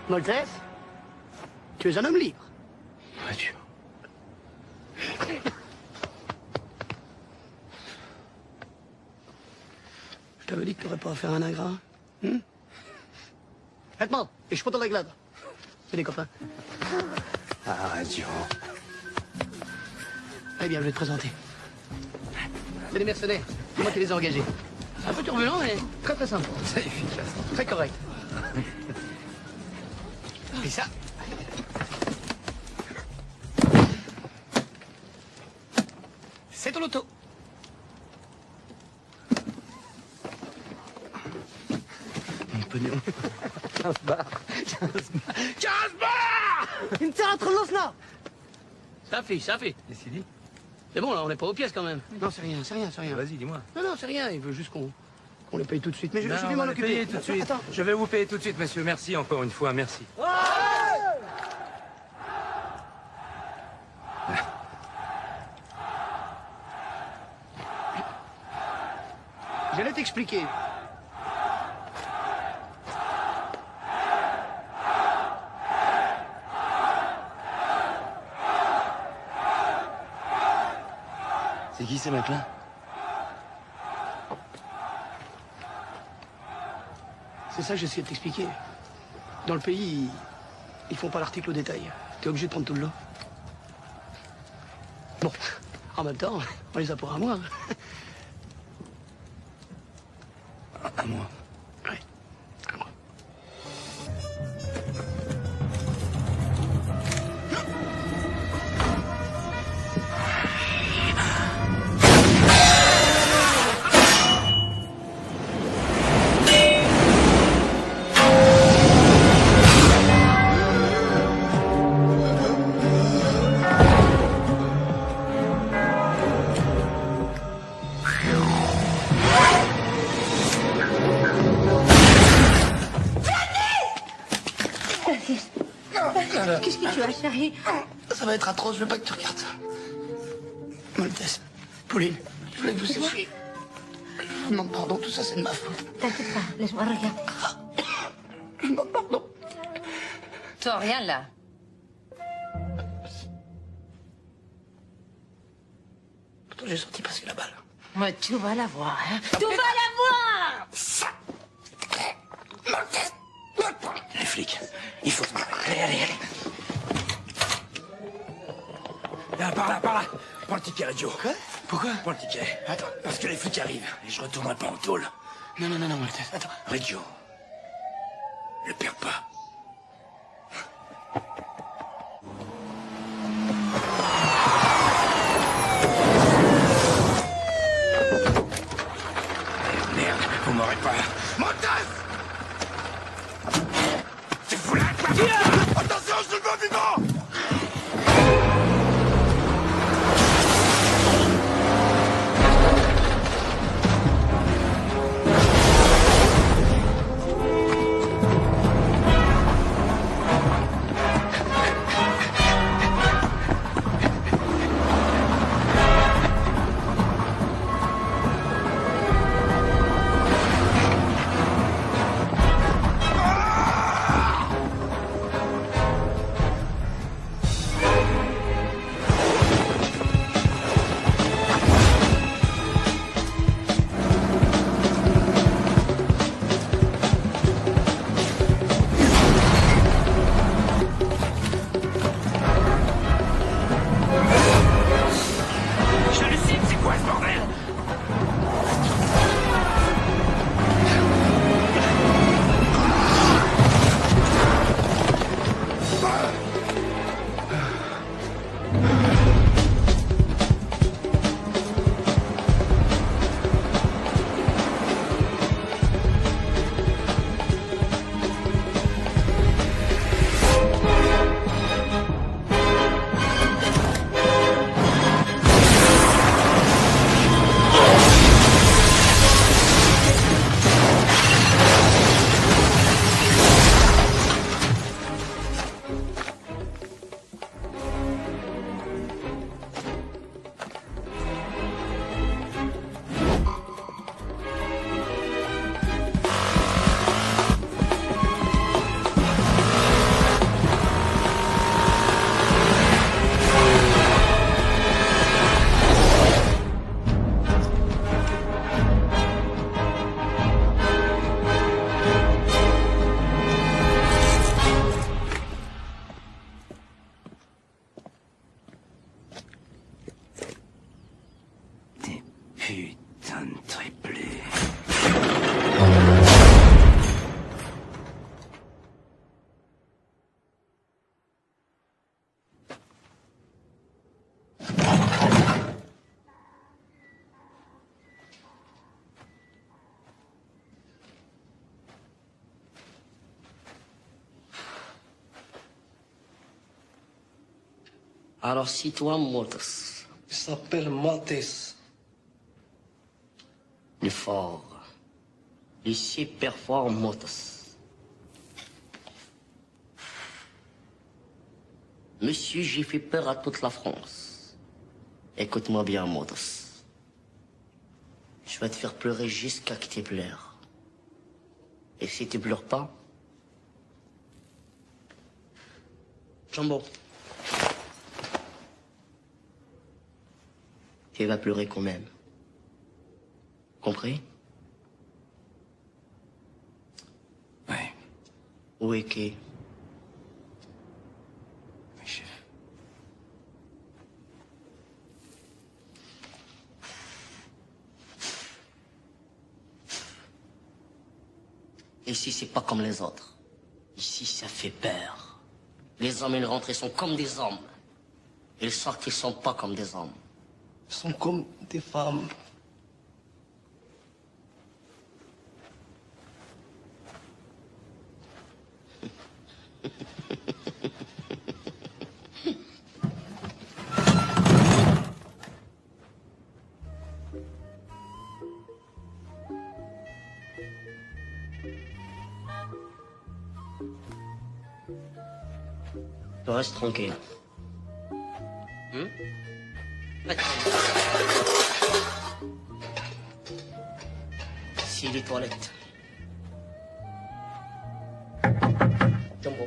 Moltes, tu es un homme libre. Adieu. Je t'avais dit que t'aurais pas à faire un ingrat. Edmond, ich sputter la glade. C'est des copains. Adieu. Eh bien, je vais te présenter. C'est des mercenaires. C'est moi qui les ai engagés. Un peu turbulent, mais très très simple. C'est efficace. Très correct. Et ça? C'est ton auto. Mon pognon. 15 bars. 15 bars! انت هتخلصنا. Ça fait. Et c'est dit? C'est bon, là, on n'est pas aux pièces quand même. Non, c'est rien. Vas-y, dis-moi. Non, c'est rien. Il veut juste qu'on les paye tout de suite. Mais je Non, vais on m'en va les occuper. payer tout de suite. Attends. Je vais vous payer tout de suite, monsieur. Merci encore une fois, merci. J'allais t'expliquer. C'est qui ces mecs-là? C'est ça que j'essayais de t'expliquer. Dans le pays, ils font pas l'article au détail. T'es obligé de prendre tout le lot. Bon, en même temps, on les a pour un mois. À moi. Ouais, un mois. Qu'est-ce que tu as, chérie? Ça va être atroce, je veux pas que tu regardes ça. Maltese, Pauline, je voulais vous sécher. Je vous demande pardon, tout ça c'est de ma faute. T'inquiète pas, laisse-moi regarder. Je vous demande pardon. Toi, rien là. Pourtant j'ai senti passer la balle. Mais tu vas la voir, hein? Tu vas la voir! Les flics, il faut se marrer. Allez. Là, par là. Prends le ticket, radio. Quoi? Pourquoi? Prends le ticket. Attends. Parce que les flics arrivent et je retournerai pas en tôle. Non, Maltese, attends. Radio, le perds pas. Merde, vous m'aurez pas. Montas! C'est fou là, quoi! Attention, je le vois vivant! Putain de triplé. Alors si toi, Motus, Il s'appelle Mathis. le fort, le super fort Motus. Monsieur, j'ai fait peur à toute la France. Écoute-moi bien, Motus. Je vais te faire pleurer jusqu'à que tu pleures. Et si tu pleures pas, Jumbo, tu vas pleurer quand même. Compris? Ouais, Où est qui? oui, chef. Ici, c'est pas comme les autres. Ici, ça fait peur. Les hommes et les rentrées sont comme des hommes. Et les sorties sont pas comme des hommes. Ils sont comme des femmes. Tu restes tranquille. Si les toilettes. Jumbo.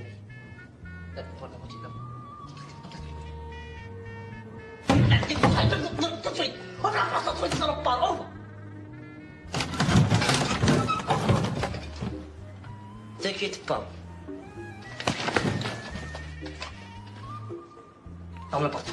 T'inquiète pas. Ferme la porte.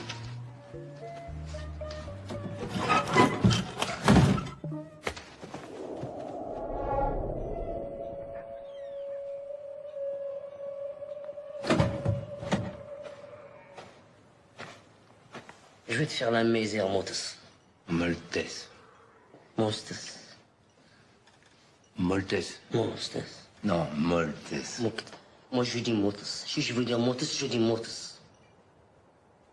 Je vais te faire la misère, Motus. Moltes. Mostus. Moltes. Mostus. Non, Moltes. Moi, je dis Motus. Si je veux dire Motus, je dis Motus.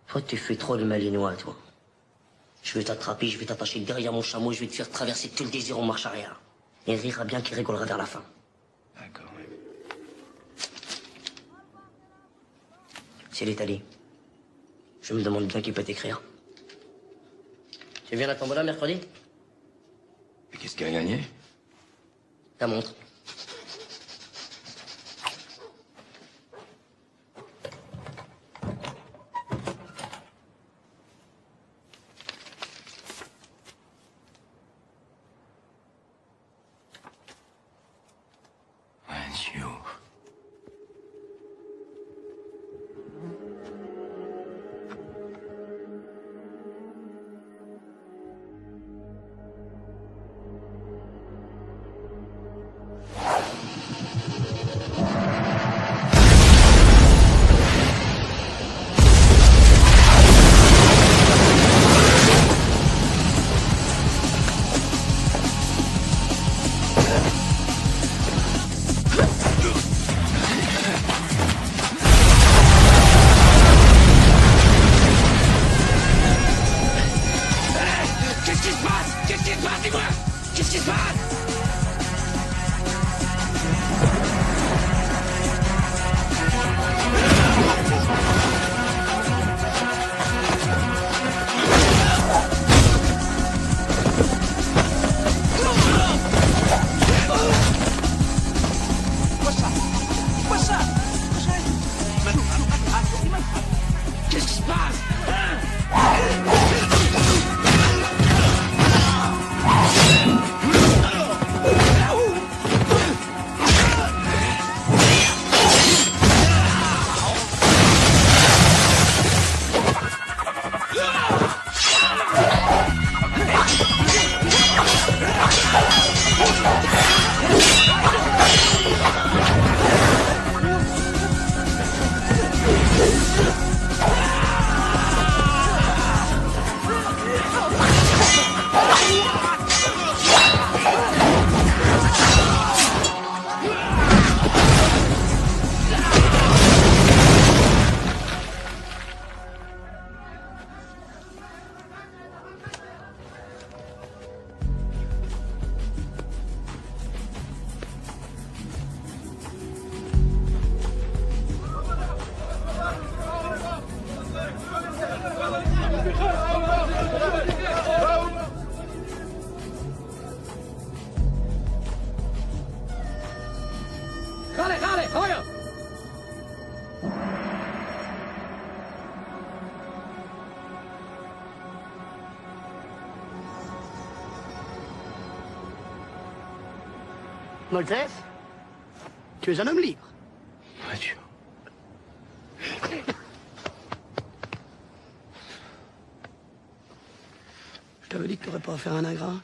Toi, tu fais trop le malinois, toi. Je vais t'attraper, je vais t'attacher derrière mon chameau, je vais te faire traverser tout le désir en marche arrière. Et il rira bien qu'il rigolera vers la fin. D'accord, oui. C'est l'Italie. Je me demande bien qui peut t'écrire. Tu viens à la tombola mercredi? Et qu'est-ce qu'il a gagné? Ta montre. Dieu. Qu'est-ce qui se passe? Qu'est-ce qui se passe, dis-moi? Qu'est-ce qui se passe? Qu'est-ce qui se passe? Hein? Moltes, tu es un homme libre. Adieu. Je t'avais dit que tu n'aurais pas à faire un ingrat.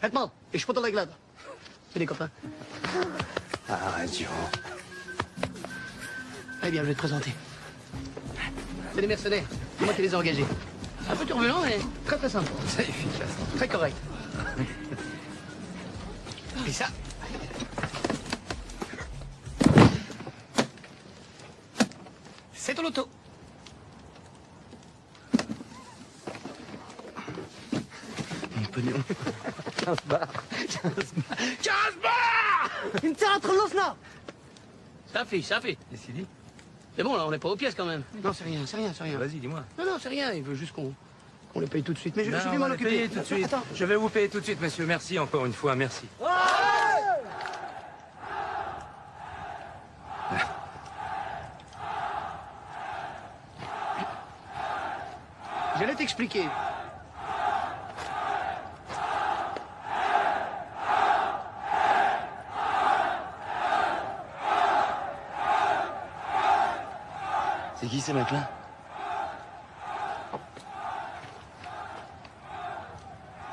Maintenant, et je peux te régler. C'est des copains. Adieu. Eh bien, je vais te présenter. C'est des mercenaires. C'est moi qui les ai engagés. Un peu turbulent, mais très très simple. C'est efficace. Très correct. Et ça, c'est ton auto. Mon pognon. 15 bars. 15 bars. انت تخلصنا. Ça fait. Qu'est-ce qu'il dit? C'est bon, là, on n'est pas aux pièces quand même. Non, c'est rien. Vas-y, dis-moi. Non, c'est rien. Il veut juste qu'on les paye tout de suite. Mais je Non, vais on m'en va les occuper. payer tout de suite. Attends. Je vais vous payer tout de suite, monsieur. Merci encore une fois, merci. J'allais t'expliquer. C'est qui ces mecs-là?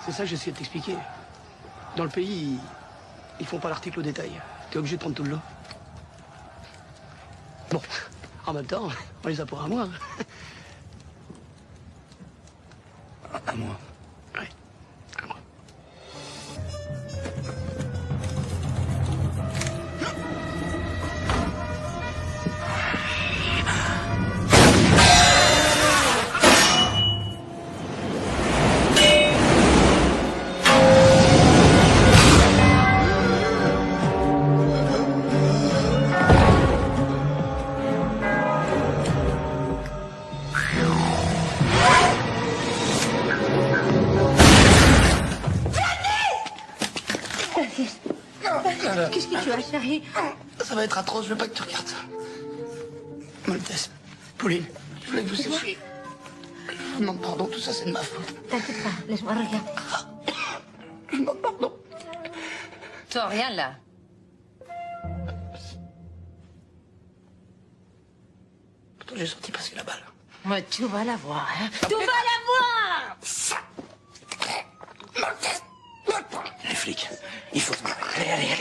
C'est ça que j'essaie de t'expliquer. Dans le pays, ils font pas l'article au détail. T'es obligé de prendre tout le lot. Bon, en même temps, on les a pour un mois. Un mois. Ouais, un mois. Qu'est-ce que tu as, chérie? Ça va être atroce, je veux pas que tu regardes ça. Moltes, Pauline, je voulais que vous sachiez. Je vous demande pardon, tout ça c'est de ma faute. T'inquiète pas, laisse-moi regarder. Je vous demande pardon. Toi, rien là. Pourtant j'ai senti passer la balle. Mais tu vas la voir, hein. Tu vas la voir! Les flics, il faut se barrer. Allez.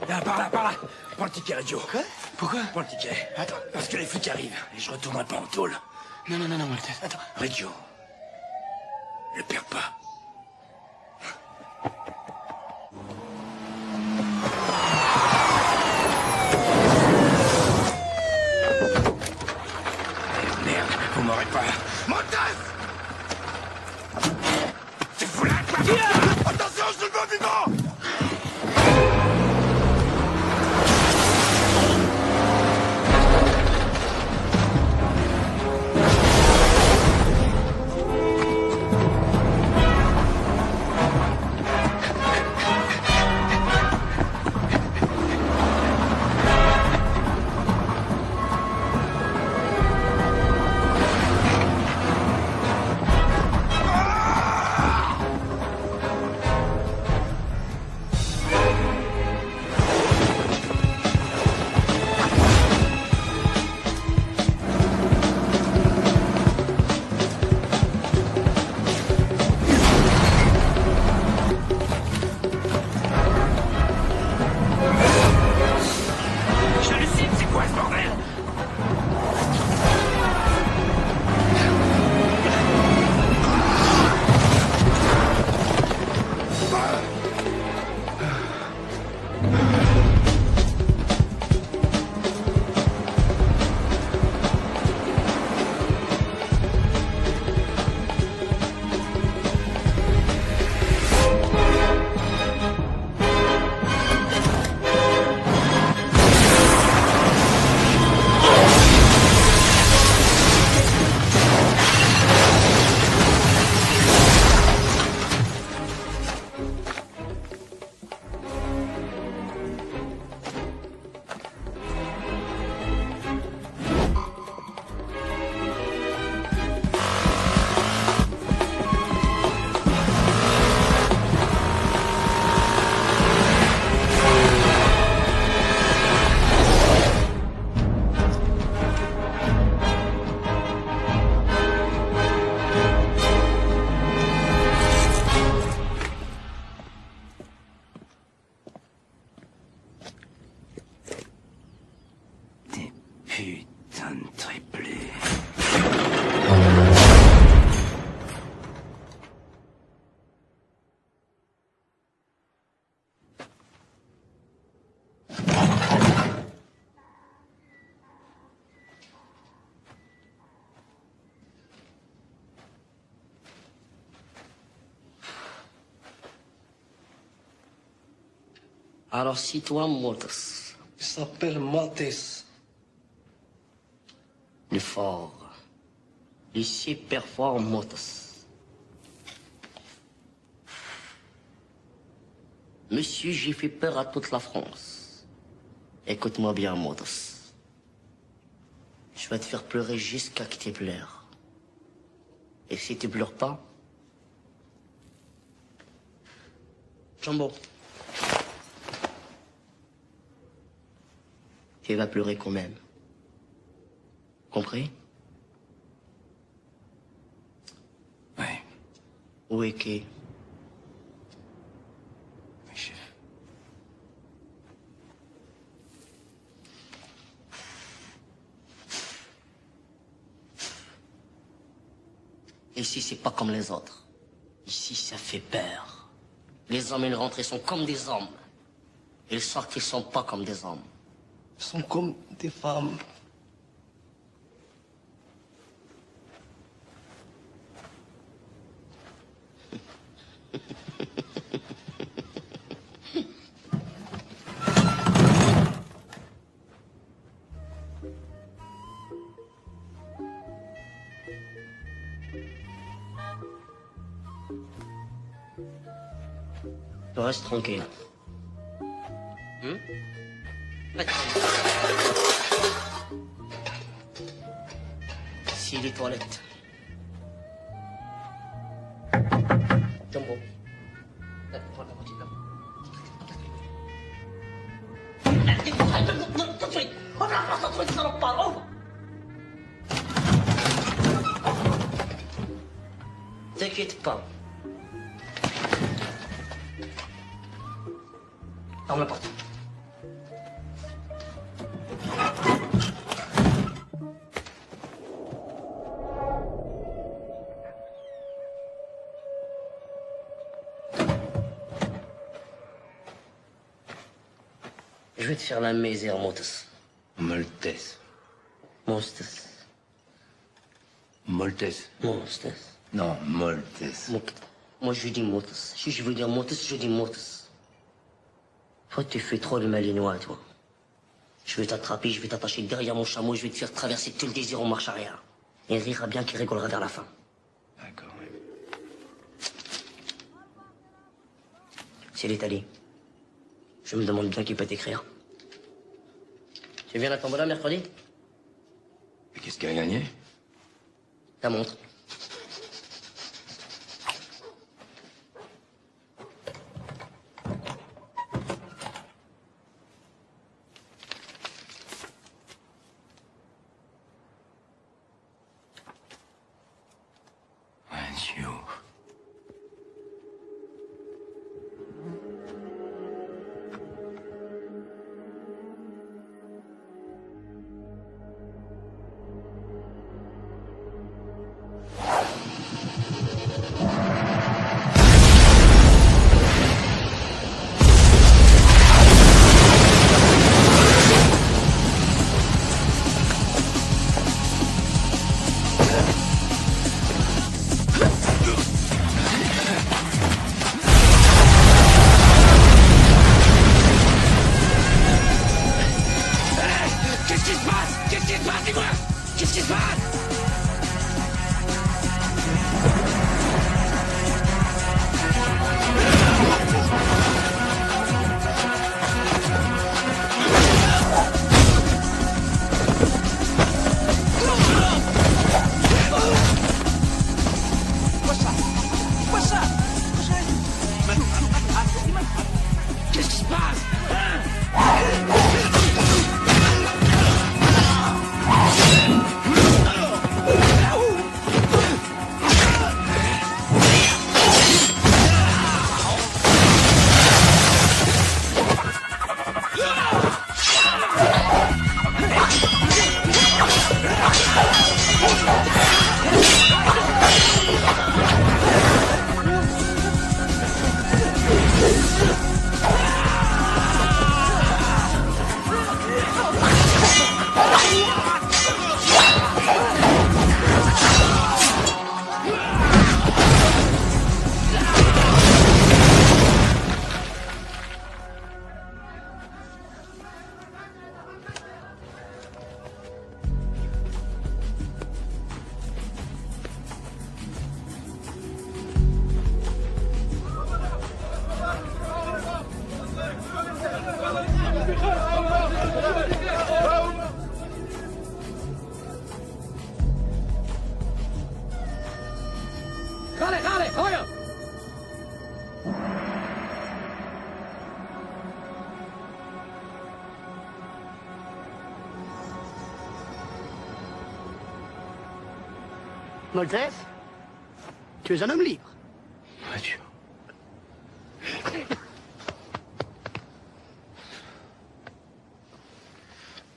Là, par là. Prends le ticket, Reggio. Quoi? Pourquoi? Prends le ticket. Attends. Parce que les flics arrivent et je retournerai pas en tôle. Non, Moltes, attends. Reggio, ne perds pas. Merde, vous m'aurez pas. Montes! C'est fou là, quoi! Attention, je te le vivant! Alors si toi, Motus, Il s'appelle Maltese. le fort, le super fort Motus. Monsieur, j'ai fait peur à toute la France. Écoute-moi bien, Motus. Je vais te faire pleurer jusqu'à que tu pleures. Et si tu pleures pas, Jumbo, tu vas pleurer quand même. Compris? Ouais. Où est Kay? Oui, chef. Ici, c'est pas comme les autres. Ici, ça fait peur. Les hommes, ils rentrent, ils sont comme des hommes. Ils sortent, ils sont pas comme des hommes. Ils sont comme des femmes. Tu restes tranquille. Ici, les toilettes. Jumbo. T'inquiète pas. Ferme la porte. Je vais te faire la misère, Motus. Maltese. Monstus. Maltese. Monstus. Non, Maltese. Moi, je dis Motus. Si je veux dire Motus, je dis Motus. Toi, tu fais trop le malinois, toi. Je vais t'attraper, je vais t'attacher derrière mon chameau, je vais te faire traverser tout le désir en marche arrière. Et il rira bien qu'il rigolera vers la fin. D'accord, oui. C'est l'Italie. Je me demande bien qui peut t'écrire. Tu viens à la tombola mercredi? Et qu'est-ce qu'il a gagné? Ta montre. Dieu. Moltes, tu es un homme libre. Adieu.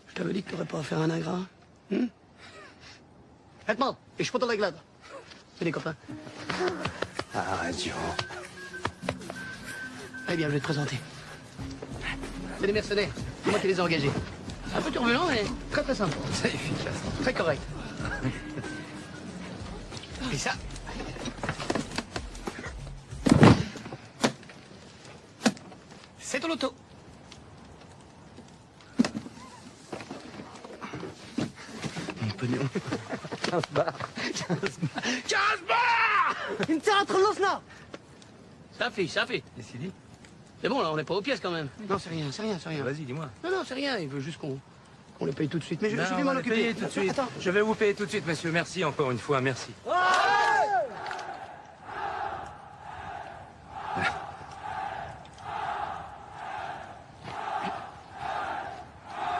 Je t'avais dit que t'aurais pas à faire un ingrat. Edmond, ich sputter la glade. C'est des copains. Arrête, Jean. Eh bien, je vais te présenter. C'est des mercenaires. C'est moi qui les ai engagés. Un peu turbulent, mais très très simple. C'est efficace. Très correct. Et ça. C'est ton auto. Mon pognon. 15 bars. 15 bars! انت هتخلصنا. Ça fait. Décidé. C'est bon, là, on n'est pas aux pièces quand même. Non, c'est rien. Vas-y, dis-moi. Non, c'est rien. Il veut juste qu'on les paye tout de suite. Mais je Non, vais on m'en va les occuper. payer tout de suite. Attends. Je vais vous payer tout de suite, monsieur. Merci encore une fois, merci.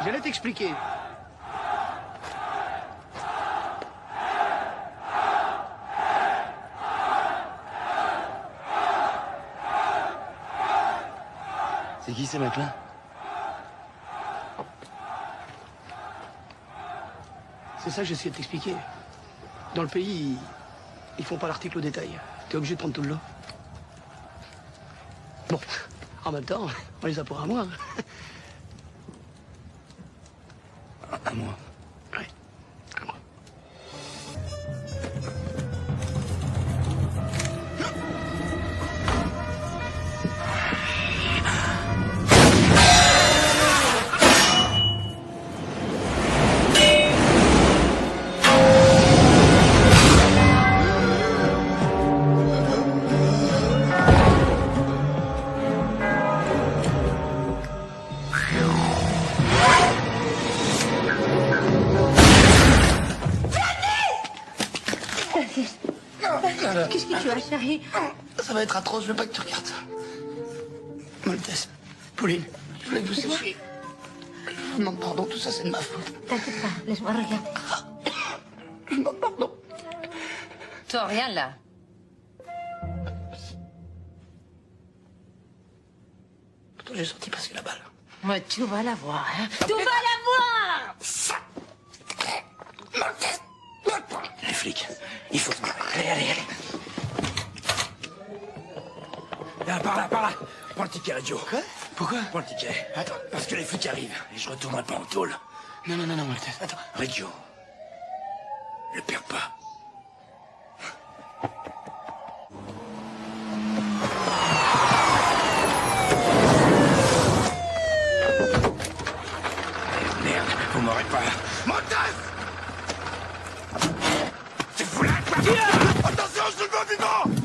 J'allais t'expliquer. C'est qui ces mecs-là? C'est ça que j'essayais de t'expliquer. Dans le pays, ils font pas l'article au détail. T'es obligé de prendre tout le lot. Bon, en même temps, on les a pour un mois. À moi. Ouais, un mois. Qu'est-ce que tu as, chérie? Ça va être atroce, je veux pas que tu regardes ça. Moltes, Pauline, je voulais que vous sachiez. Je vous demande pardon, tout ça c'est de ma faute. T'inquiète pas, laisse-moi regarder. Je vous demande pardon. Toi, rien là. Pourtant j'ai senti passer la balle. Mais tu vas la voir, hein. Tu vas la voir! Les flics, il faut se marrer. Allez. Là, par là. Prends le ticket, Radio. Quoi? Pourquoi? Prends le ticket. Attends. Parce que les flics arrivent et je retournerai pas en tôle. Non, Moltes, attends. Radio, le perds pas. Merde, vous m'aurez pas. Montas! C'est fou là, quoi! Attention, je suis le vivant!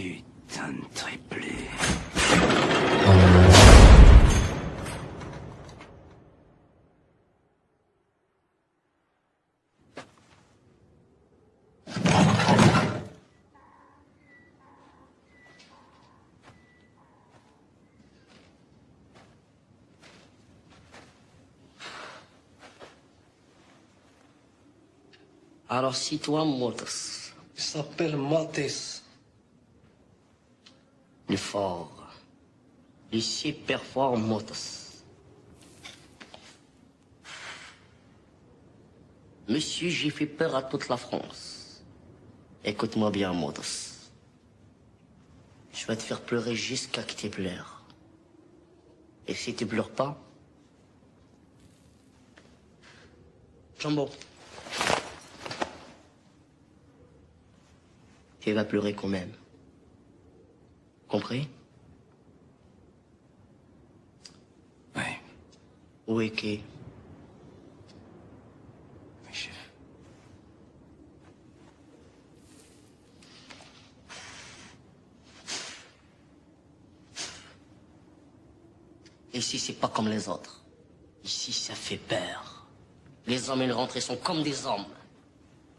Putain de triplé. Alors si toi, Motos, Il s'appelle Mathis. le fort, le super fort Motos. Monsieur, j'ai fait peur à toute la France. Écoute-moi bien, Motos. Je vais te faire pleurer jusqu'à que tu pleures. Et si tu pleures pas, Jumbo, tu vas pleurer quand même. Compris? Ouais, Où est qui? oui, chef. Ici, c'est pas comme les autres. Ici, ça fait peur. Les hommes et les rentrées sont comme des hommes.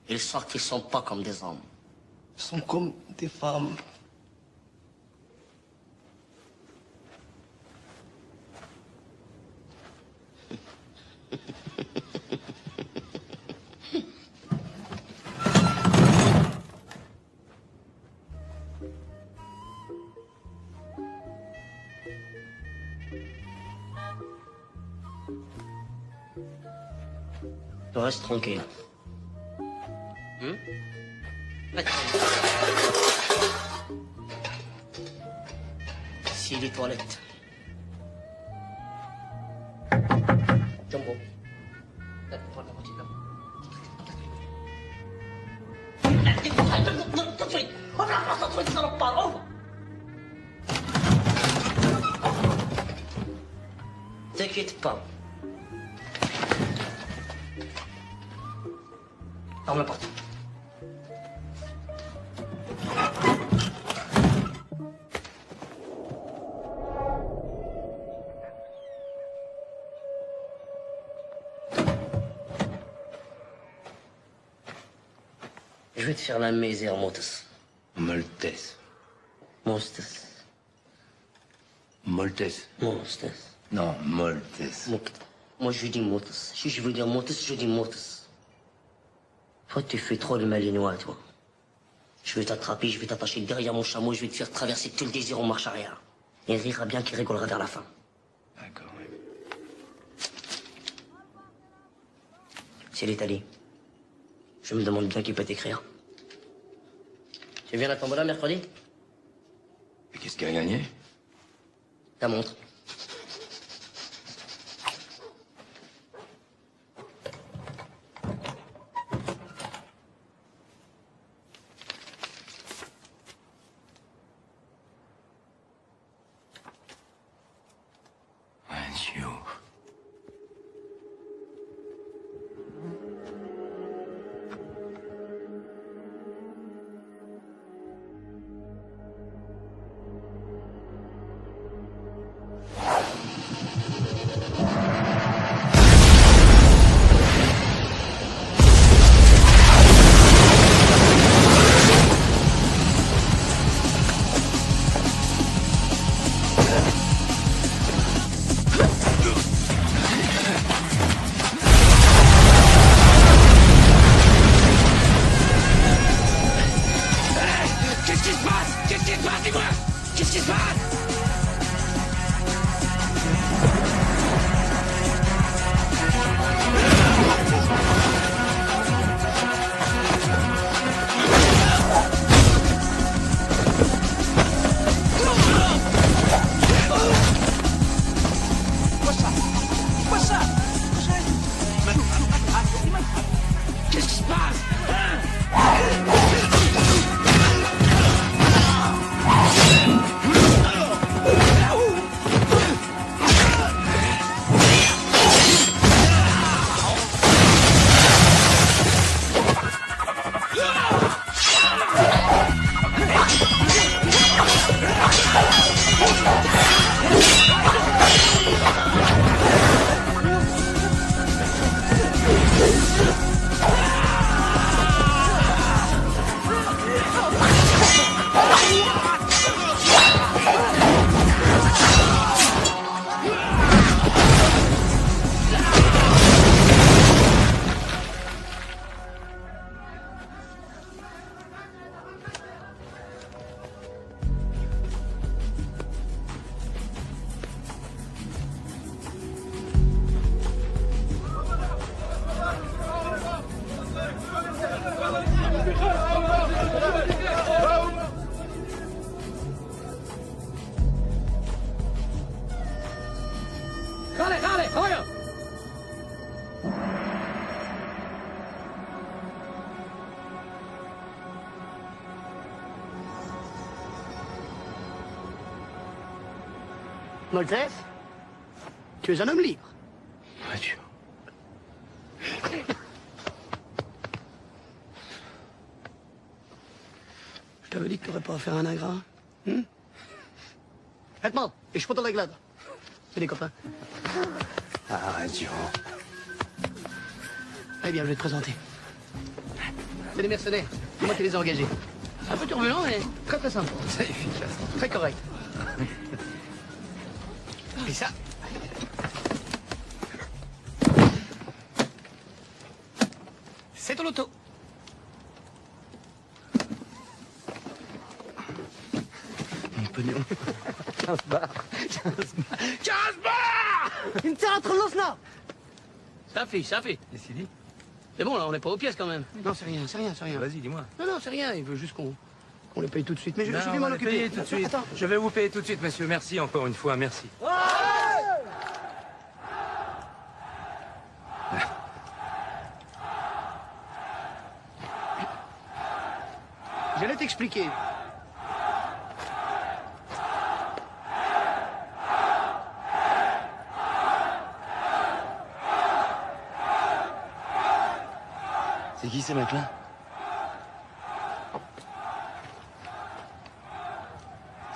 Et les sorties sont pas comme des hommes. Ils sont comme des femmes. Tu restes tranquille. Si les toilettes. Jumbo. T'inquiète pas. Ferme la porte. Je vais te faire la misère, Motos. Moltes. Mostes. Moltes. Mostes. Non, Moltes. Moi, je dis Motos. Si je veux dire Motos, je dis Motos. Toi, tu fais trop le malinois, toi. Je vais t'attraper, je vais t'attacher derrière mon chameau, je vais te faire traverser tout le désir en marche arrière. Il rira bien qu'il rigolera vers la fin. D'accord, oui. C'est l'Italie. Je me demande bien qui peut t'écrire. Tu viens à la tombola mercredi? Et qu'est-ce qu'il a gagné? Ta montre. Adieu. Qu'est-ce qui se passe? Qu'est-ce qui se passe, dis-moi? Qu'est-ce qui se passe? Qu'est-ce qui se passe? Moltes, tu es un homme libre. Adieu. Je t'avais dit que t'aurais pas à faire un ingrat. Maintenant, et je suis pas dans la glade. C'est des copains. Ah, adieu. Eh bien, je vais te présenter. C'est des mercenaires. C'est moi qui les ai engagés. Un peu turbulent, mais très très simple. C'est efficace. Très correct. Et ça. C'est ton auto. Mon pognon. 15 bars. 15 bars. انت هتخلصنا. Ça fait. Et Sidi? C'est bon, là, on n'est pas aux pièces quand même. Non, c'est rien. Vas-y, dis-moi. Non, c'est rien. Il veut juste qu'on les paye tout de suite. Mais je Non, vais on m'en va les occuper. payer tout de suite. Attends. Je vais vous payer tout de suite, monsieur. Merci encore une fois, merci. J'allais t'expliquer. C'est qui ces mecs-là?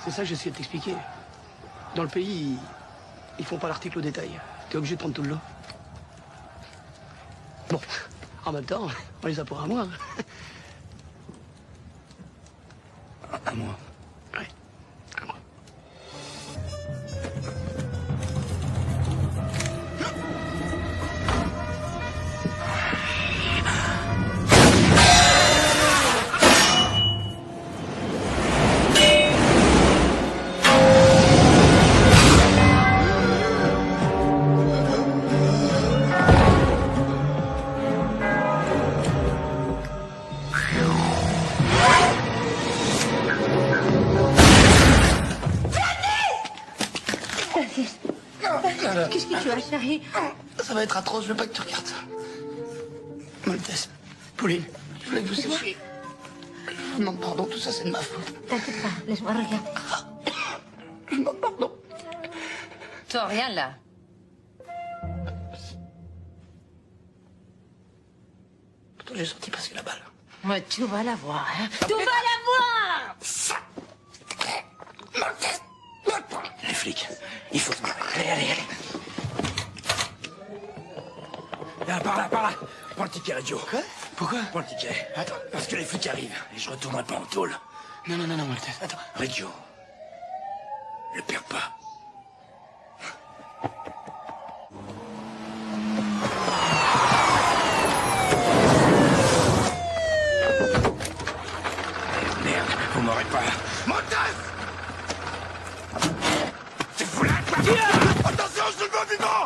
C'est ça que j'essaie de t'expliquer. Dans le pays, ils font pas l'article au détail. T'es obligé de prendre tout le lot. Bon, en même temps, on les a pour un mois. À moi. Ouais, un mois. Qu'est-ce que tu as, chérie? Ça va être atroce, je veux pas que tu regardes ça. Moltes, Pauline, je voulais que vous sachiez. Je vous demande pardon, tout ça c'est de ma faute. T'inquiète pas, laisse-moi regarder. Je vous demande pardon. Toi, rien là. Pourtant j'ai senti passer la balle. Mais tu vas la voir, hein. Tu vas la voir! Les flics, il faut se barrer. Allez. Là, par là. Prends le ticket, Reggio. Quoi? Pourquoi? Prends le ticket. Attends. Parce que les flics arrivent et je retournerai pas en tôle. Non, Moltes, attends. Reggio, ne perds pas. Merde, vous m'aurez pas. Montes! C'est fou là, quoi! Attention, je le vois vivant!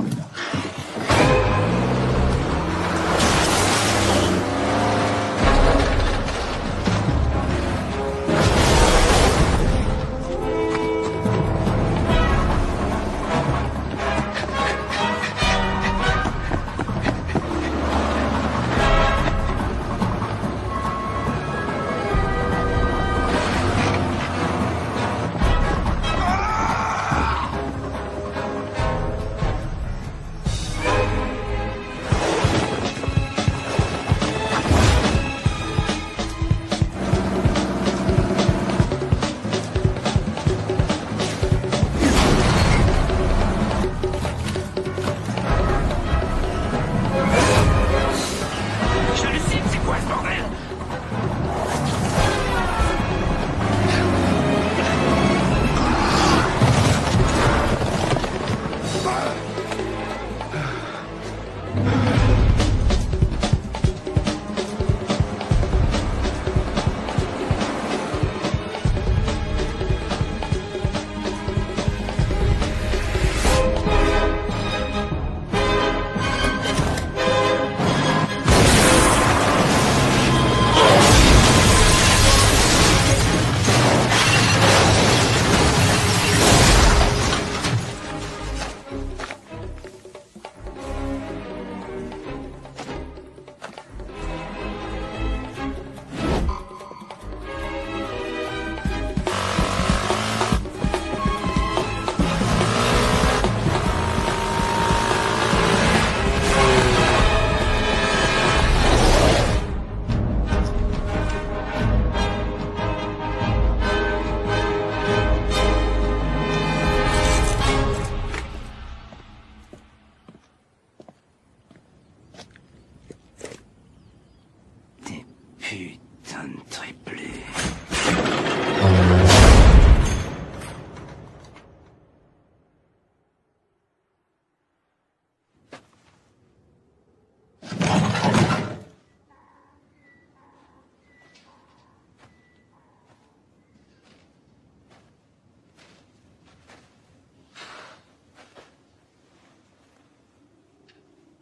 Putain de triplé.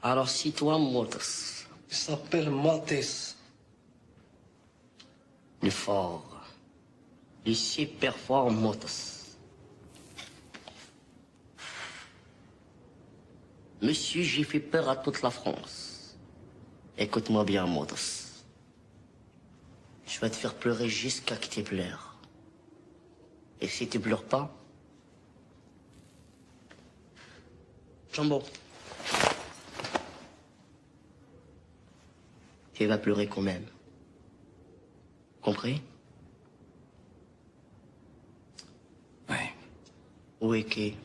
Alors si toi, Motos, Il s'appelle Mathis. le fort, le super fort Motos. Monsieur, j'ai fait peur à toute la France. Écoute-moi bien, Motos. Je vais te faire pleurer jusqu'à que tu pleures. Et si tu pleures pas... Jumbo. Tu vas pleurer quand même. Compris? Ouais, Où est Kay?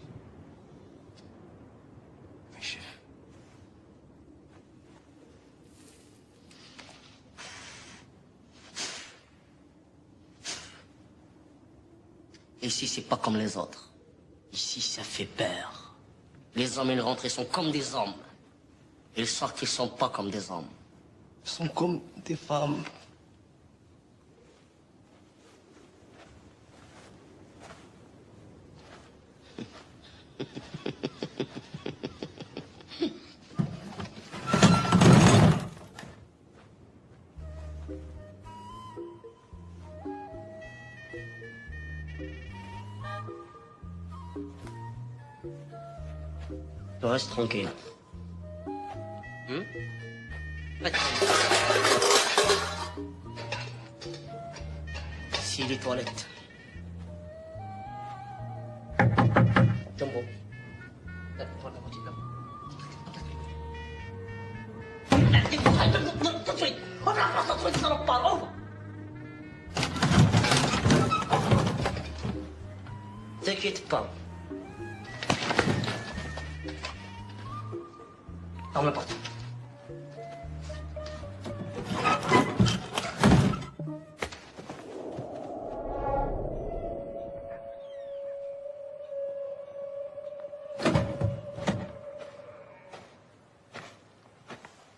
oui, chef. Ici, c'est pas comme les autres. Ici, ça fait peur. Les hommes, ils rentrent, ils sont comme des hommes. Ils sortent, ils sont pas comme des hommes. Ils sont comme des femmes. Tu restes tranquille. Pas de Ici, les toilettes. Jumbo. T'inquiète pas. Ferme la porte.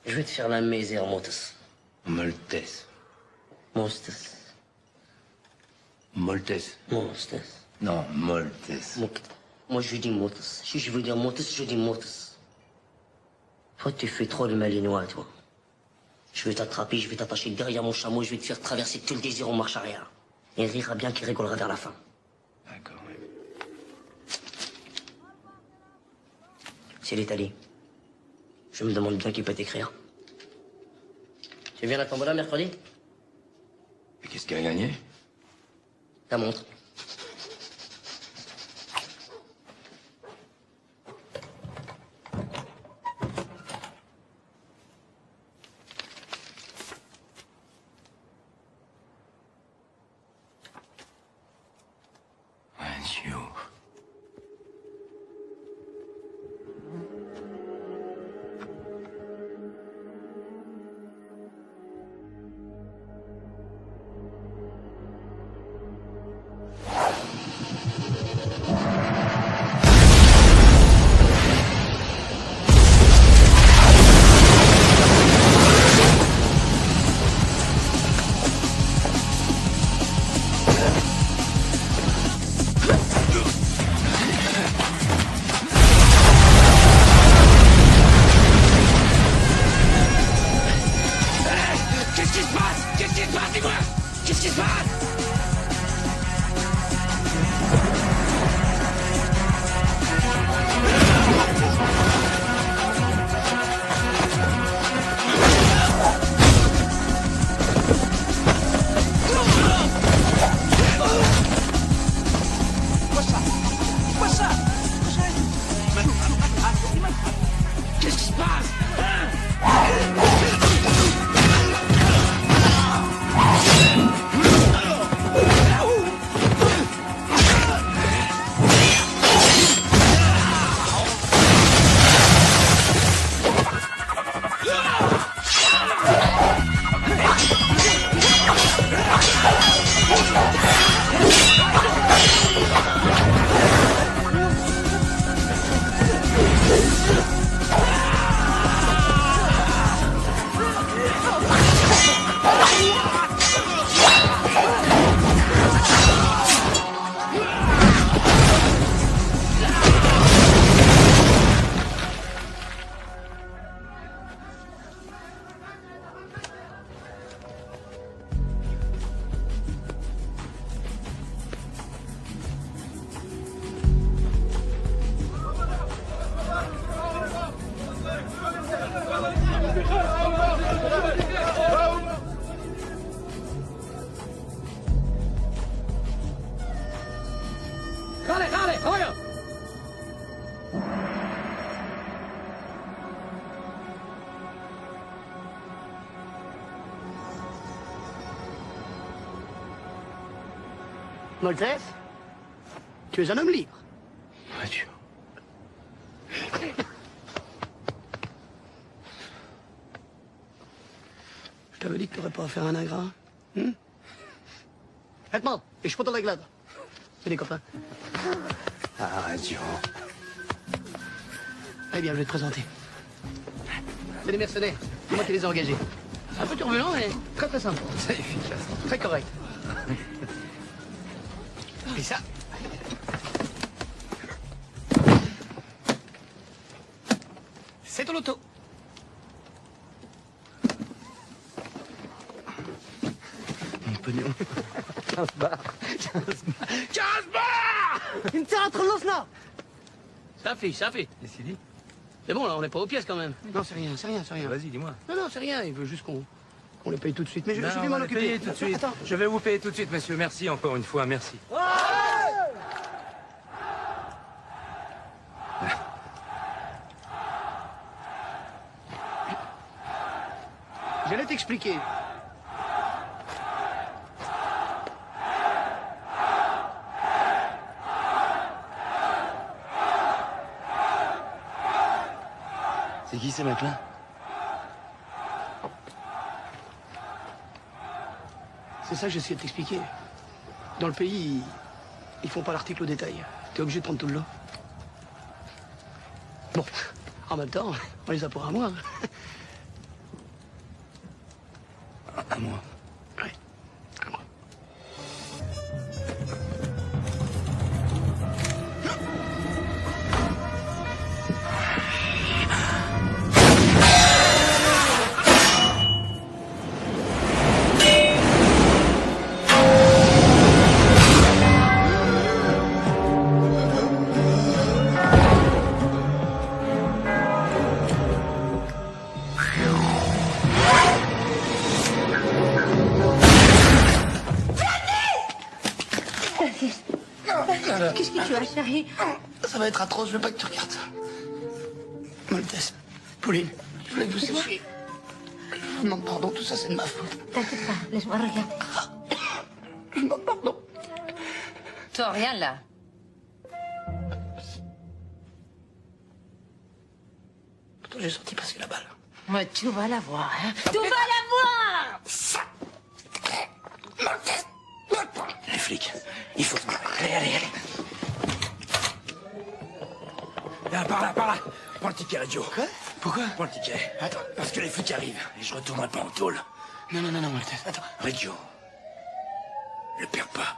Je vais te faire la misère, Motos. Moltes. Monstes. Moltes. Monstes. Non, Moltes. Moi, je dis Motos. Si je veux dire Motos, je dis Motos. Toi, tu fais trop le malinois, toi. Je vais t'attraper, je vais t'attacher derrière mon chameau, je vais te faire traverser tout le désir en marche arrière. Et il rira bien qu'il rigolera vers la fin. D'accord, oui. C'est l'Italie. Je me demande bien qui peut t'écrire. Tu viens à la tombola mercredi? Et qu'est-ce qu'il a gagné? Ta montre. Dieu. Qu'est-ce qui se passe? Maltese, tu es un homme libre. Radio. Je t'avais dit que t'aurais pas à faire un ingrat. Edmond, ich sputter gleich. C'est des copains. Ah, radio. Eh bien, je vais te présenter. C'est des mercenaires. C'est moi qui les ai engagés. Un peu turbulent, mais très très simple. C'est efficace. Très correct. Et ça. C'est ton auto. Mon pognon. 15 bars. 15 bars. Une théâtre Losna. Ça fait. Qu'est-ce qu'il dit? C'est bon, là, on n'est pas aux pièces quand même. Non, c'est rien. Vas-y, dis-moi. Non, c'est rien. Il veut juste qu'on les paye tout de suite. Mais je Non, vais on m'en va les occuper. payer tout de suite. Attends. Je vais vous payer tout de suite, monsieur. Merci encore une fois, merci. J'allais t'expliquer. C'est qui ces mecs-là? C'est ça que j'essaie de t'expliquer. Dans le pays, ils font pas l'article au détail. T'es obligé de prendre tout le lot. Bon, en même temps, on les a pour un mois. À moi. Ouais, un mois. Qu'est-ce que tu as, chérie? Ça va être atroce, je veux pas que tu regardes ça. Maltese, Pauline, je voulais que vous sachiez. Je vous demande pardon, tout ça c'est de ma faute. T'inquiète pas, laisse-moi regarder. Je vous demande pardon. Toi, rien là. Pourtant j'ai senti passer la balle. Mais tu vas la voir, hein. Tu vas la voir! Les flics, il faut se barrer. Allez. Là, par là. Prends le ticket, radio. Quoi? Pourquoi? Prends le ticket. Attends. Parce que les flics arrivent et je retournerai pas en tôle. Non, Maltese, attends. Radio. Ne perds pas.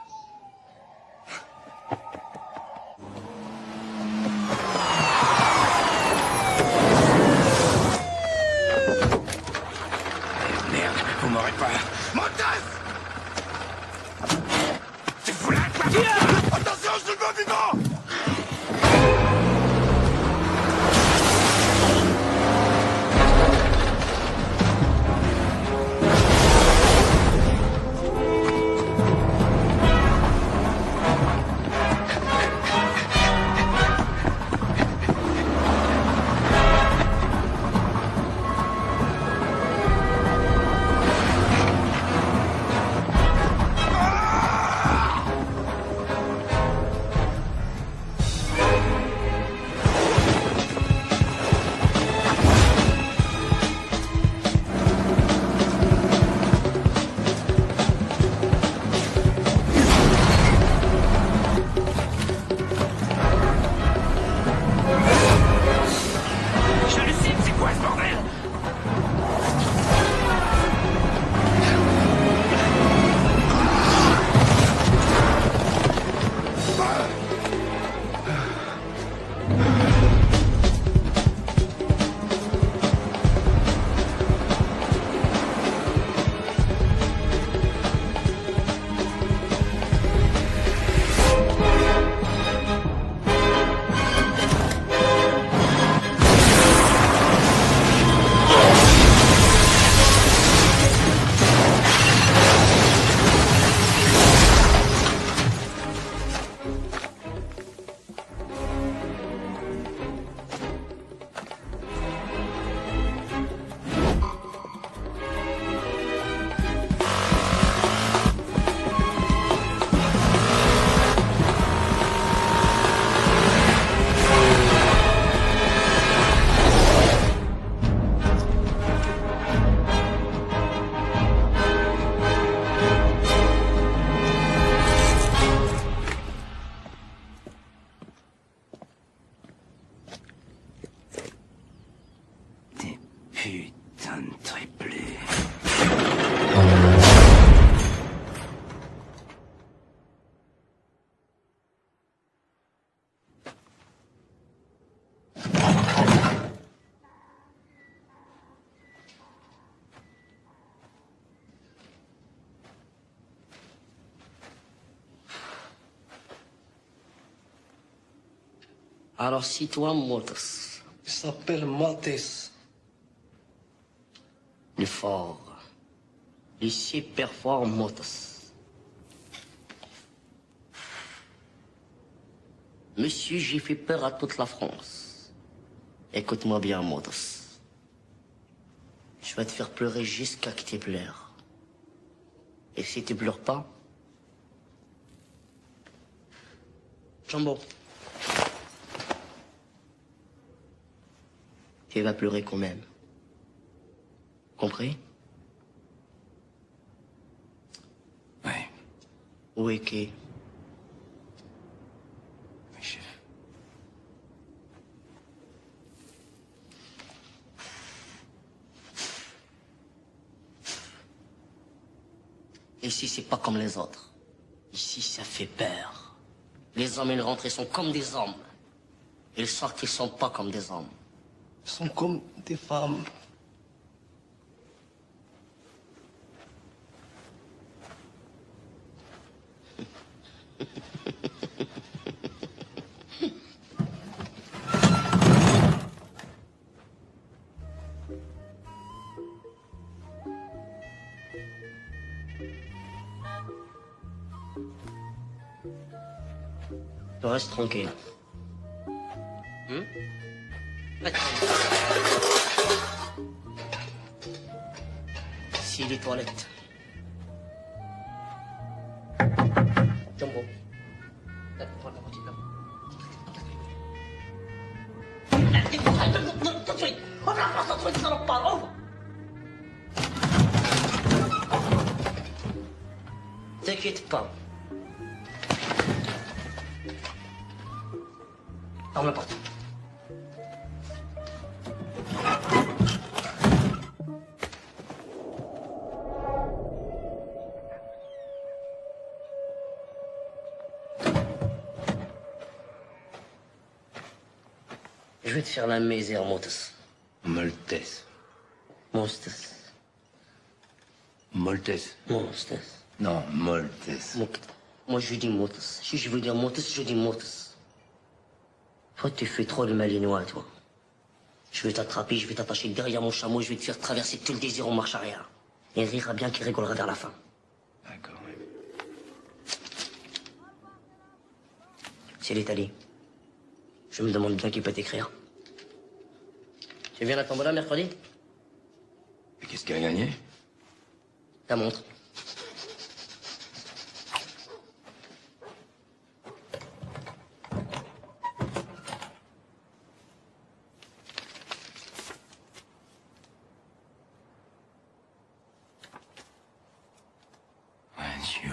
Merde, vous m'aurez pas. Montagne! C'est fou là! Attention, je suis le bon vivant! Alors si toi, Motos, Il s'appelle Mathis. le fort, le super fort Motos. Monsieur, j'ai fait peur à toute la France. Écoute-moi bien, Motos. Je vais te faire pleurer jusqu'à que tu pleures. Et si tu pleures pas, Jumbo, tu vas pleurer quand même. Compris? Ouais. Où est qui? Oui, chef. Ici, c'est pas comme les autres. Ici, ça fait peur. Les hommes, ils rentrent, ils sont comme des hommes. Ils sortent, ils sont pas comme des hommes. Ils sont comme des femmes. Tu restes tranquille. Si les toilettes. Jumbo. T'inquiète pas. Ferme la porte. Je vais te faire la misère, Motos. Maltese. Monstos. Maltese. Monstos. Non, Maltese. Moi, je dis Motos. Si je veux dire Motos, je dis Motos. Toi, tu fais trop le malinois, toi. Je vais t'attraper, je vais t'attacher derrière mon chameau, je vais te faire traverser tout le désir en marche arrière. Et il rira bien qu'il rigolera vers la fin. D'accord, oui. C'est l'Italie. Je me demande bien qui peut t'écrire. Tu viens à la tombola mercredi? Et qu'est-ce qu'il a gagné? Ta montre. Dieu.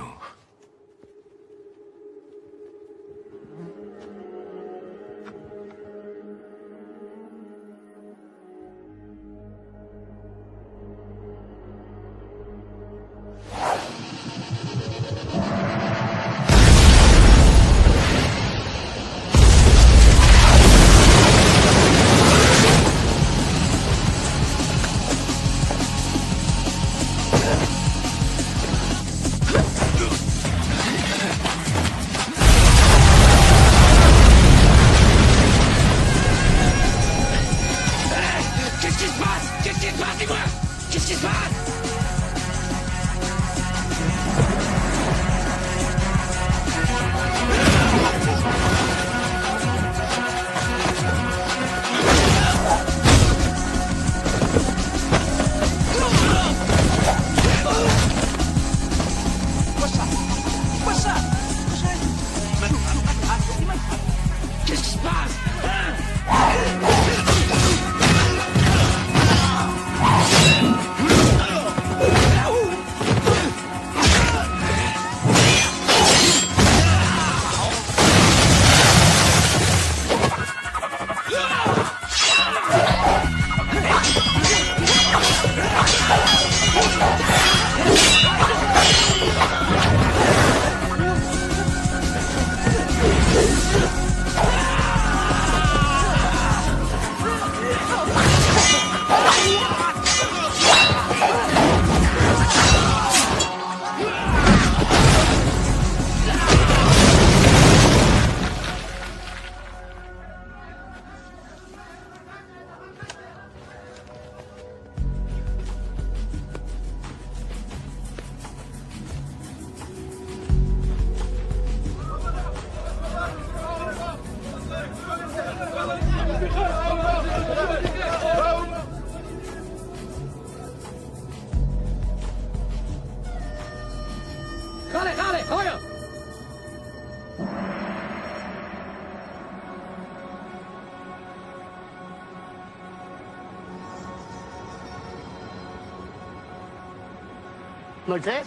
Maltese,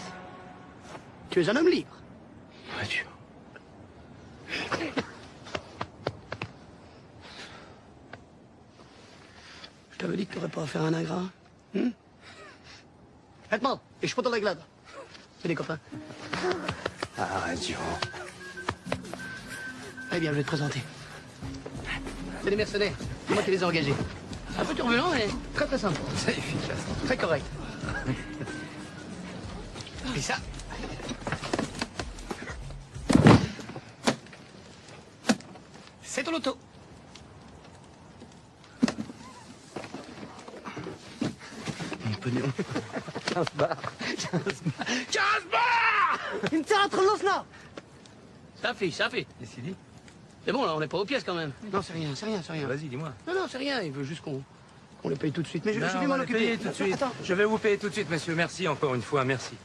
tu es un homme libre. Adieu. Je t'avais dit que t'aurais pas à faire un ingrat. Maintenant, et je suis pas dans la glade. C'est des copains. Adieu. Eh bien, je vais te présenter. C'est des mercenaires. C'est moi qui les ai engagés. Un peu turbulent, mais très très simple. C'est efficace. Très correct. Et ça. C'est ton auto. Mon pognon. 15 bars. 15 bars. انت تخلصنا. Ça fait. Qu'est-ce qu'il dit? C'est bon, là, on n'est pas aux pièces quand même. Non, c'est rien. Vas-y, dis-moi. Non, c'est rien. Il veut juste qu'on les paye tout de suite. Mais je Non, vais on m'en va les occuper. payer tout de suite. Attends. Je vais vous payer tout de suite, monsieur. Merci encore une fois, merci.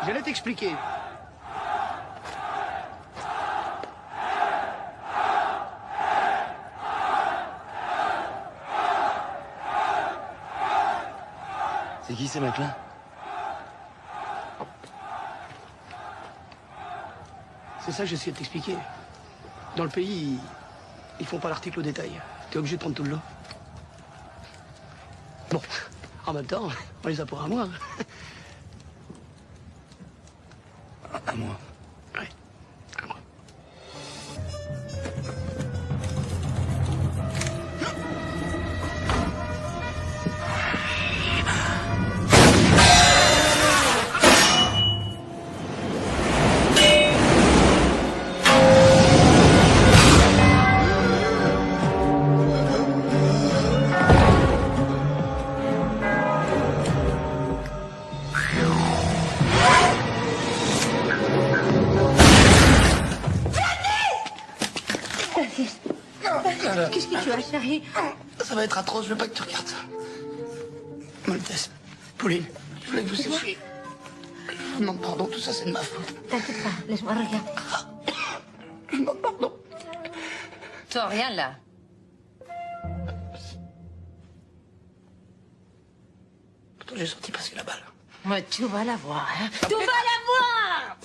J'allais t'expliquer. C'est qui ces mecs-là? C'est ça que j'essaie de t'expliquer. Dans le pays, ils font pas l'article au détail. T'es obligé de prendre tout le lot. Bon, en même temps, on les a pour un mois. À moi. Ouais, un mois. Qu'est-ce que tu as, chérie? Ça va être atroce, je veux pas que tu regardes ça. Maltese, Pauline, je voulais que vous sachiez. Je vous demande pardon, tout ça c'est de ma faute. T'inquiète pas, laisse-moi regarder. Je vous demande pardon. Toi, rien là. Pourtant j'ai senti passer la balle. Mais tu vas la voir, hein. Tu vas la voir!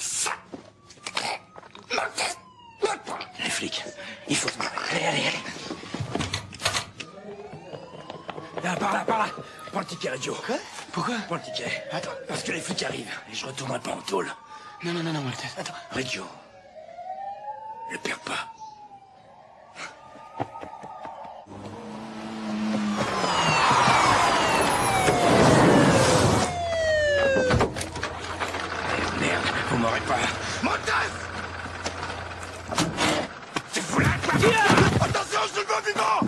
Maltese, Les flics, il faut se barrer. Allez. Là, par là. Prends le ticket, Radio. Quoi? Pourquoi? Prends le ticket. Attends, parce que les flics arrivent et je retournerai pas en tôle. Non, Maltese, attends. Radio, le perds pas. Merde, vous m'aurez pas. Montagne! C'est fou là, quoi! Attention, je suis le vivant!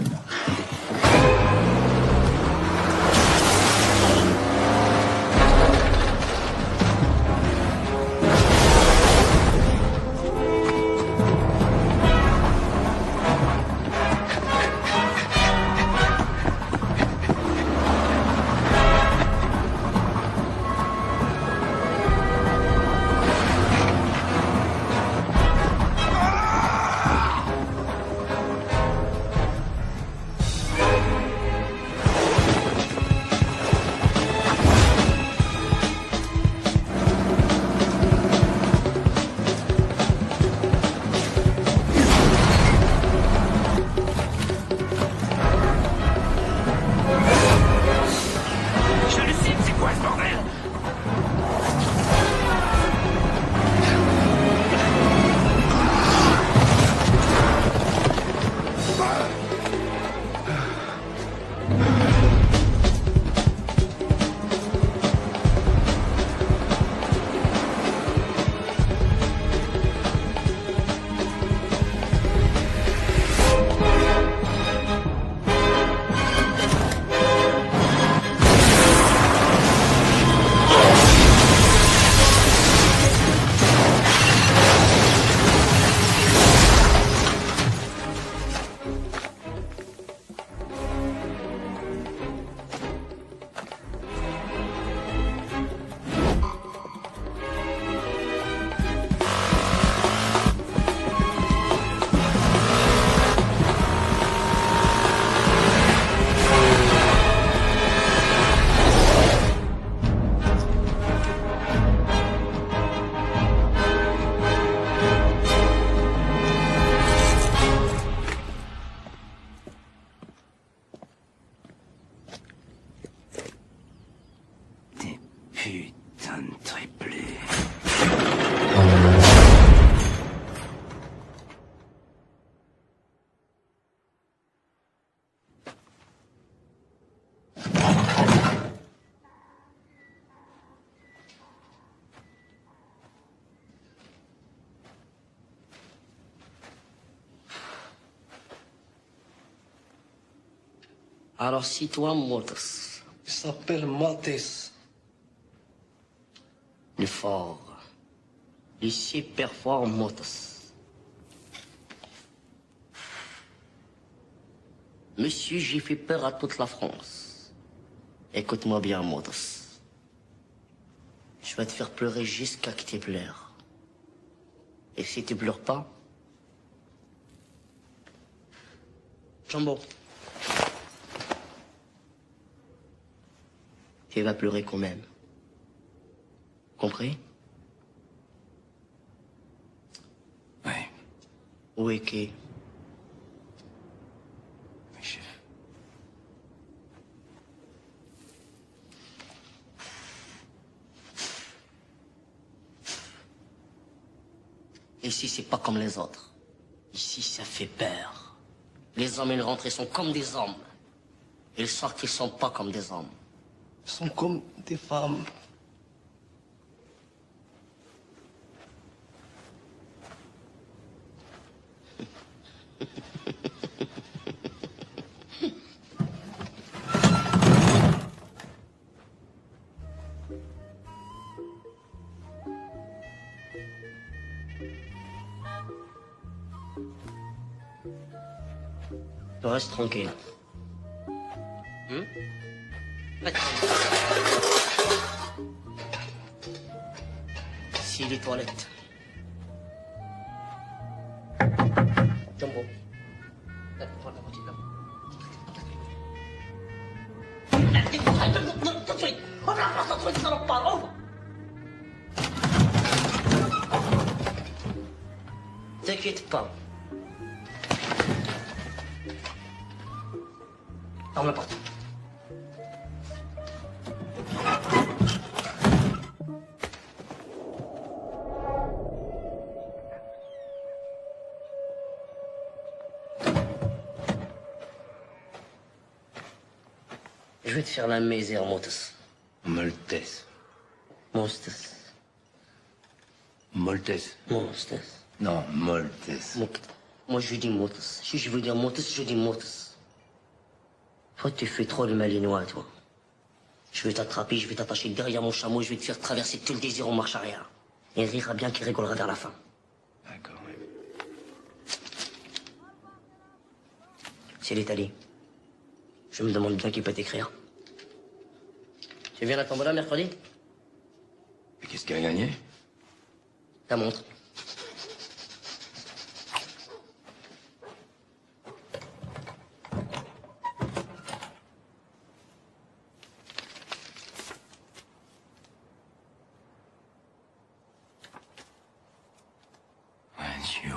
Alors si toi, Motos, Il s'appelle Mathis. le fort, le super fort Motos. Monsieur, j'ai fait peur à toute la France. Écoute-moi bien, Motos. Je vais te faire pleurer jusqu'à que tu pleures. Et si tu pleures pas, Jumbo, tu vas pleurer quand même. Compris? Ouais. Où est Kay? Oui, chef. Ici, c'est pas comme les autres. Ici, ça fait peur. Les hommes, ils rentrent, ils sont comme des hommes. Ils sortent, ils sont pas comme des hommes. Ils sont comme des femmes. Tu restes tranquille. Ici, les toilettes. Jumbo. T'inquiète pas. Ferme la porte. Je vais te faire la misère, Motos. Maltese. Monstes. Maltese. Monstes. Non, Maltese. Moi, je dis Motos. Si je veux dire Motos, je dis Motos. Toi, tu fais trop le malinois, toi. Je vais t'attraper, je vais t'attacher derrière mon chameau, je vais te faire traverser tout le désir en marche arrière. Et il rira bien qu'il rigolera vers la fin. D'accord, oui. C'est l'Italie. Je me demande bien qui peut t'écrire. Tu viens à la tombola mercredi? Et qu'est-ce qu'il a gagné? Ta montre. Dieu.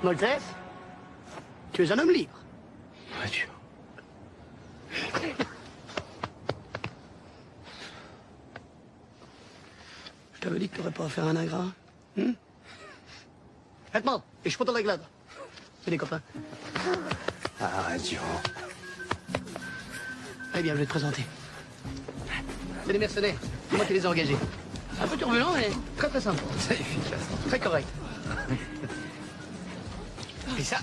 Maltese, tu es un homme libre. Adieu. Je t'avais dit que t'aurais pas à faire un ingrat. Edmond, et je peux te la glade. C'est des copains. Adieu. Eh bien, je vais te présenter. C'est des mercenaires. C'est moi qui les ai engagés. Un peu turbulent, mais très très simple. C'est efficace. Très correct. Et ça.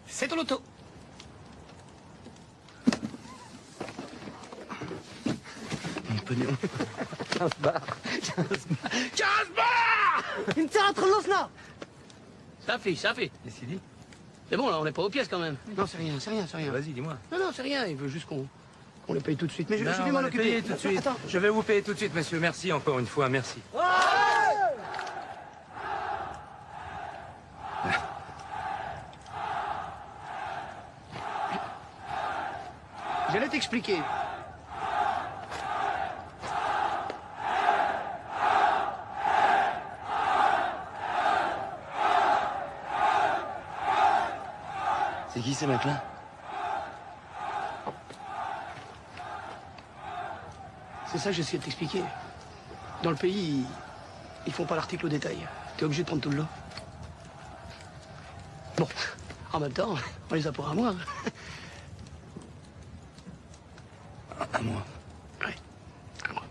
C'est ton auto. Mon pognon. 15 bars. 15 bars. Ça fait. Qu'est-ce qu'il dit? C'est bon, là, on n'est pas aux pièces quand même. Non, c'est rien. Vas-y, dis-moi. Non, c'est rien. Il veut juste qu'on les paye tout de suite. Mais je Non, vais on m'en va les occuper. payer tout de suite. Attends. Je vais vous payer tout de suite, monsieur. Merci encore une fois, merci. J'allais t'expliquer. C'est qui ces mecs-là? C'est ça que j'essaie de t'expliquer. Dans le pays, ils font pas l'article au détail. T'es obligé de prendre tout le lot. Bon, en même temps, on les a pour un mois. À moi. Ouais, un mois.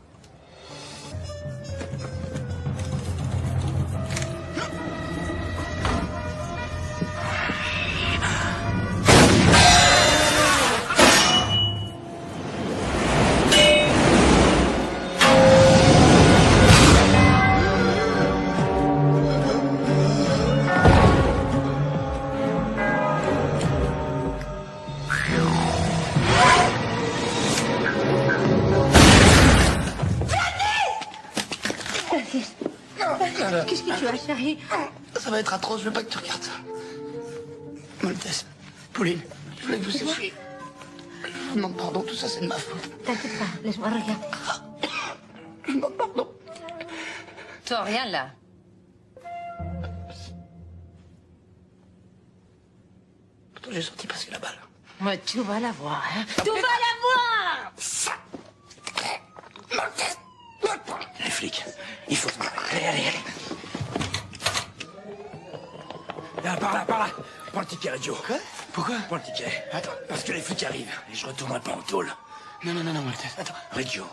Qu'est-ce que tu as, chérie? Ça va être atroce, je veux pas que tu regardes ça. Maltese, Pauline, je voulais que vous sachiez. Je vous demande pardon, tout ça c'est de ma faute. T'inquiète pas, laisse-moi regarder. Je vous demande pardon. Toi, rien là. Pourtant j'ai senti passer la balle. Mais tu vas la voir, hein. Tu vas la voir! Maltese, Les flics, il faut se barrer. Allez. Là, par là. Prends le ticket, Reggio. Quoi? Pourquoi? Prends le ticket. Attends. Parce que les flics arrivent et je retournerai pas en tôle. Non, Maltese, attends. Reggio,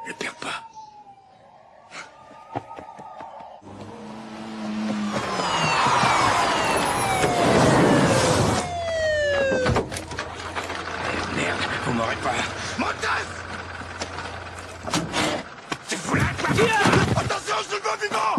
le perds pas. Merde, vous m'aurez pas. Montas! Tu fous la quoi? Attention, je suis pas vivant!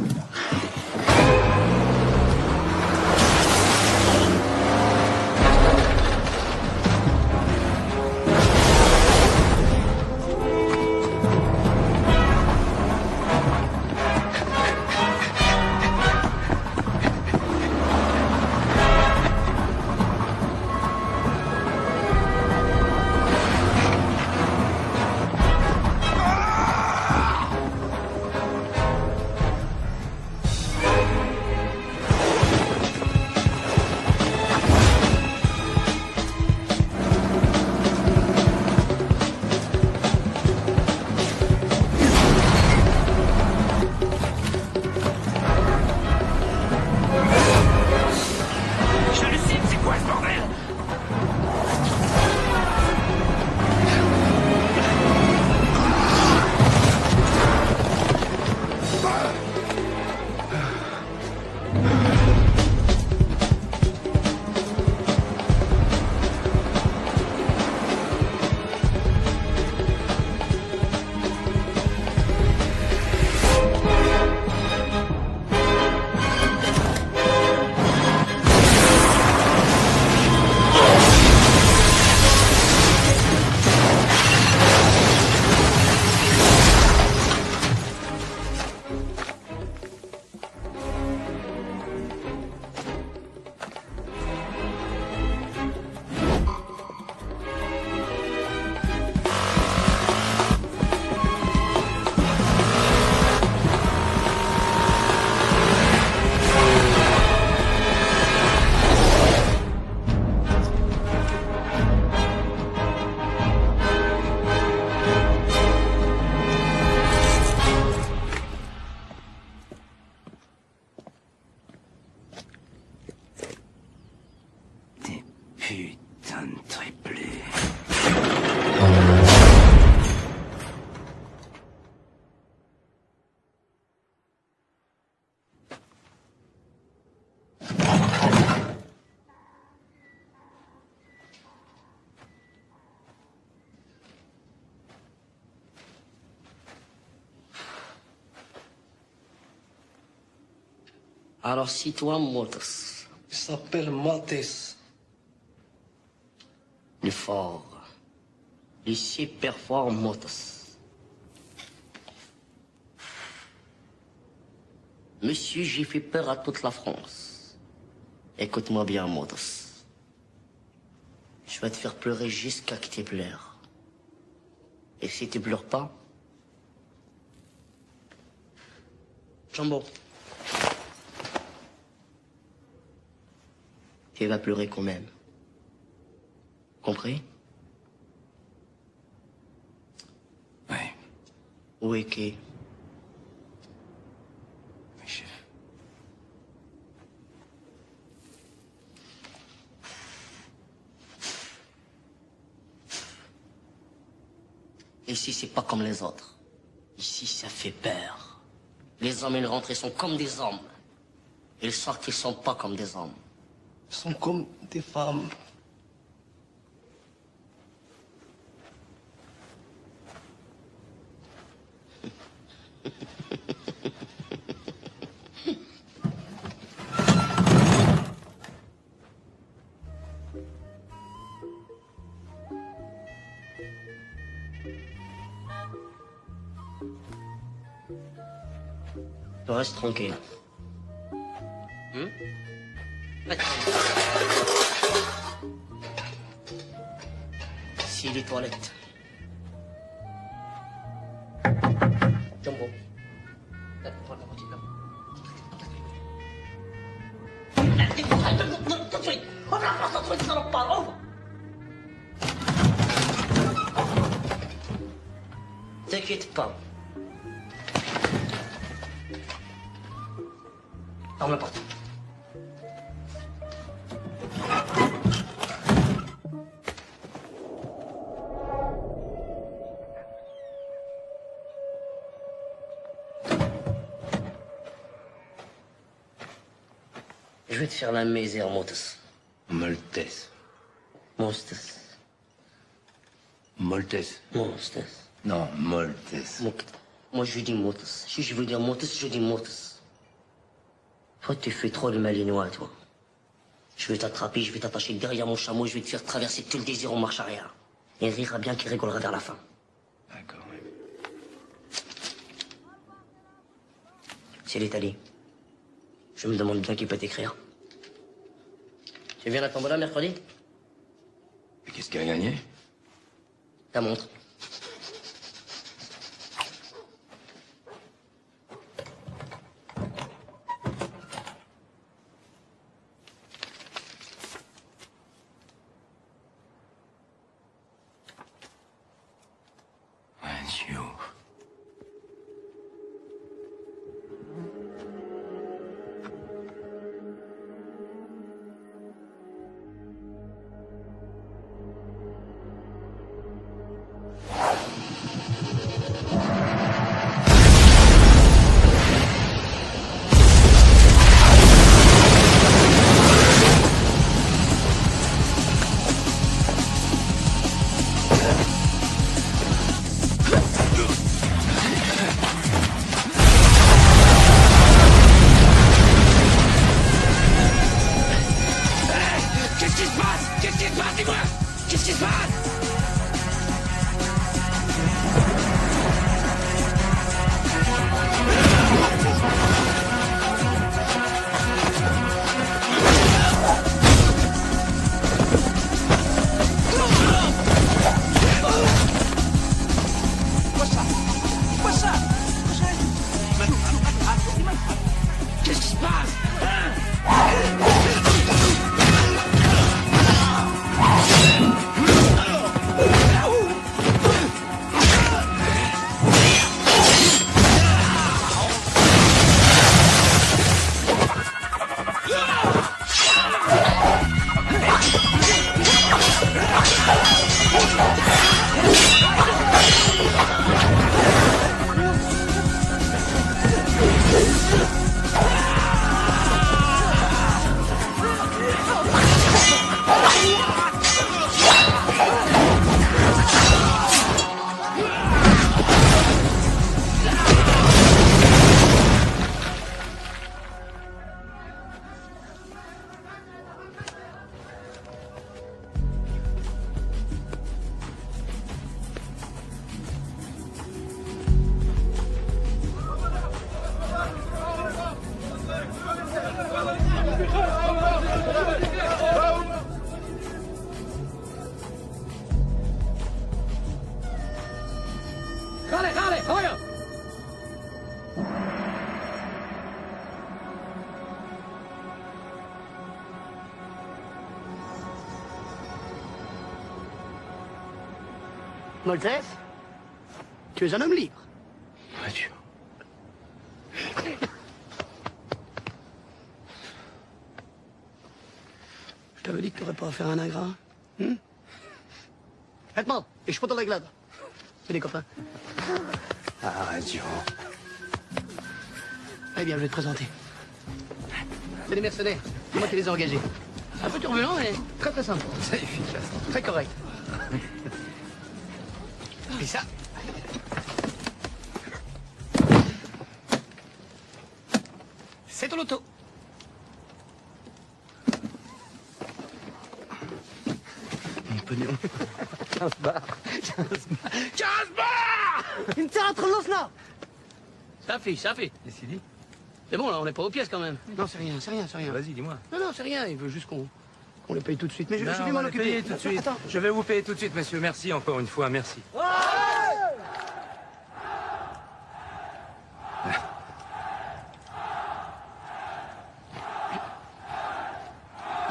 Alors si toi, Motos, Il s'appelle Mathis. le fort, le super fort Motos. Monsieur, j'ai fait peur à toute la France. Écoute-moi bien, Motos. Je vais te faire pleurer jusqu'à que tu pleures. Et si tu pleures pas, Jumbo, tu vas pleurer quand même. Compris? Ouais. Où est Kay? Oui, chef. Ici, c'est pas comme les autres. Ici, ça fait peur. Les hommes, ils rentrent, ils sont comme des hommes. Ils sortent, ils sont pas comme des hommes. Ils sont comme des femmes. Tu restes tranquille. Si les toilettes. Jumbo. T'inquiète pas. Ferme la porte. Je vais te faire la misère, Motos. Maltese. Monstos. Maltese. Monstos. Non, Maltese. Moi, je dis Motos. Si je veux dire Motos, je dis Motos. Toi, tu fais trop le malinois, toi. Je vais t'attraper, je vais t'attacher derrière mon chameau, je vais te faire traverser tout le désir en marche arrière. Et il rira bien qu'il rigolera vers la fin. D'accord, oui. C'est l'Italie. Je me demande bien qui peut t'écrire. Tu viens à la tombola mercredi? Et qu'est-ce qu'il a gagné? Ta montre. Dieu. Maltese, tu es un homme libre. Adieu. Je t'avais dit que t'aurais pas à faire un ingrat. Maintenant, et je peux dans la glade. C'est des copains. Arrête, Joe. Eh bien, je vais te présenter. C'est des mercenaires. C'est moi qui les ai engagés. Un peu turbulent, mais très très simple. C'est efficace. Très correct. Et ça. C'est ton auto. Mon pognon. 15 bars. 15 bars. Ça fait. Qu'est-ce qu'il dit? C'est bon, là, on n'est pas aux pièces quand même. Non, c'est rien. Vas-y, dis-moi. Non, c'est rien. Il veut juste qu'on les paye tout de suite. Mais je Non, vais on m'en va les occuper. payer tout de suite. Attends. Je vais vous payer tout de suite, monsieur. Merci encore une fois, merci.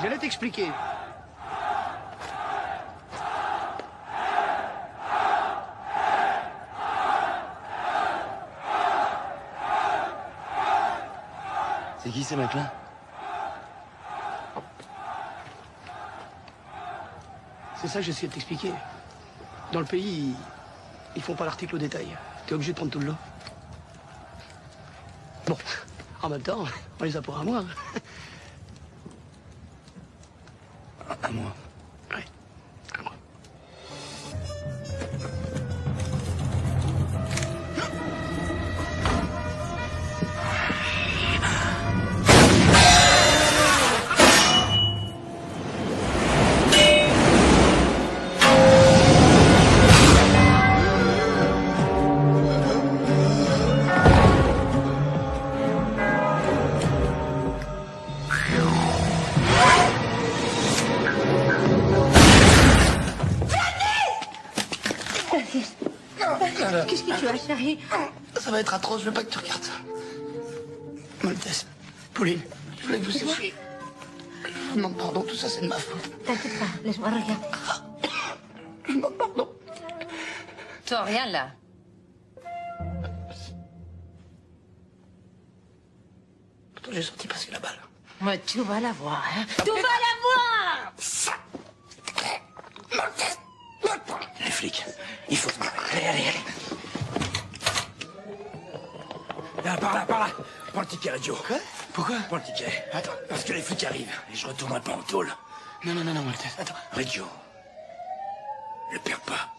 J'allais t'expliquer. C'est qui ces mecs-là? C'est ça que j'essayais de t'expliquer. Dans le pays, ils font pas l'article au détail. T'es obligé de prendre tout le lot. Bon, en même temps, on les a pour un mois. À moi. Ouais, un mois. Qu'est-ce que tu as, chérie? Ça va être atroce, je veux pas que tu regardes ça. Maltese, Pauline, je voulais que vous sachiez. Je vous demande pardon, tout ça c'est de ma faute. T'inquiète pas, laisse-moi regarder. Je vous demande pardon. Toi, rien là. Pourtant j'ai senti passer la balle. Mais tu vas la voir, hein. Tu vas la voir! Maltese, Les flics, il faut se barrer. Allez. Là, par là. Prends le ticket, Joe. Quoi? Pourquoi? Prends le ticket. Attends. Parce que les flics arrivent et je retournerai pas en tôle. Non, Maltese, attends. Reggio, le perds pas.